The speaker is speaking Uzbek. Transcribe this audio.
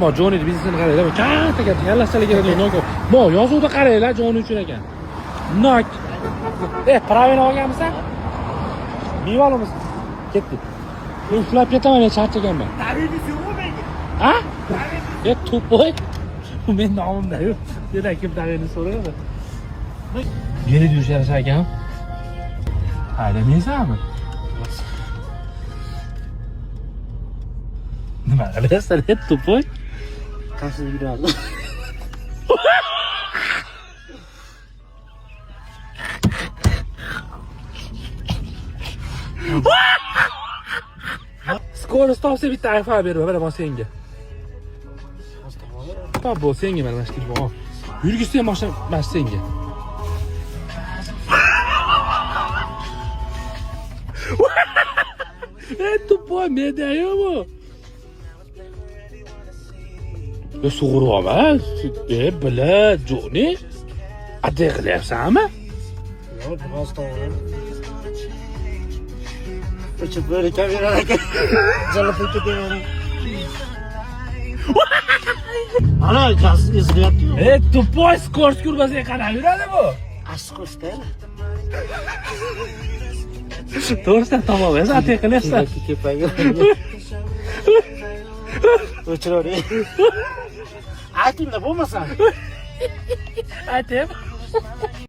Mo Joni biznesini qaranglar. Katta katta yallashchalarga nok. Mo yozuvda qaranglar Joni uchun ekan. Nok. Pravini olganmisan? Mevalimiz. Ketdik. Men uxlab ketaman, men charchaganman. Davingiz yo'qmi menga? Ha? To'poy. Men nomimda yo'q. Yana kim Davinni so'raydi? Yeri yurishar ekan. Haydamaysanmi? Nima qilyapsan, to'poy? Qasib yuradi. Skorost topsa bitta iPhone berma, mana bu senga. Top bu senga mana shu bu. Yurgisi ham mashina mana senga. To'poy medayo'mi? Sug'urib bila Joni. Ade qilyapsanmi? Yo'q, rostdan. O'chib böyle kameraga jalab ketavering. Ana, gaz izlayapti. To'poy skorost kurmasiga qarab yuradi bu. Asqo'shda. To'g'ridan tamom, ate qilyapsan. Kepaga. O'chirori. Aytingda bo'lmasa. Aytib.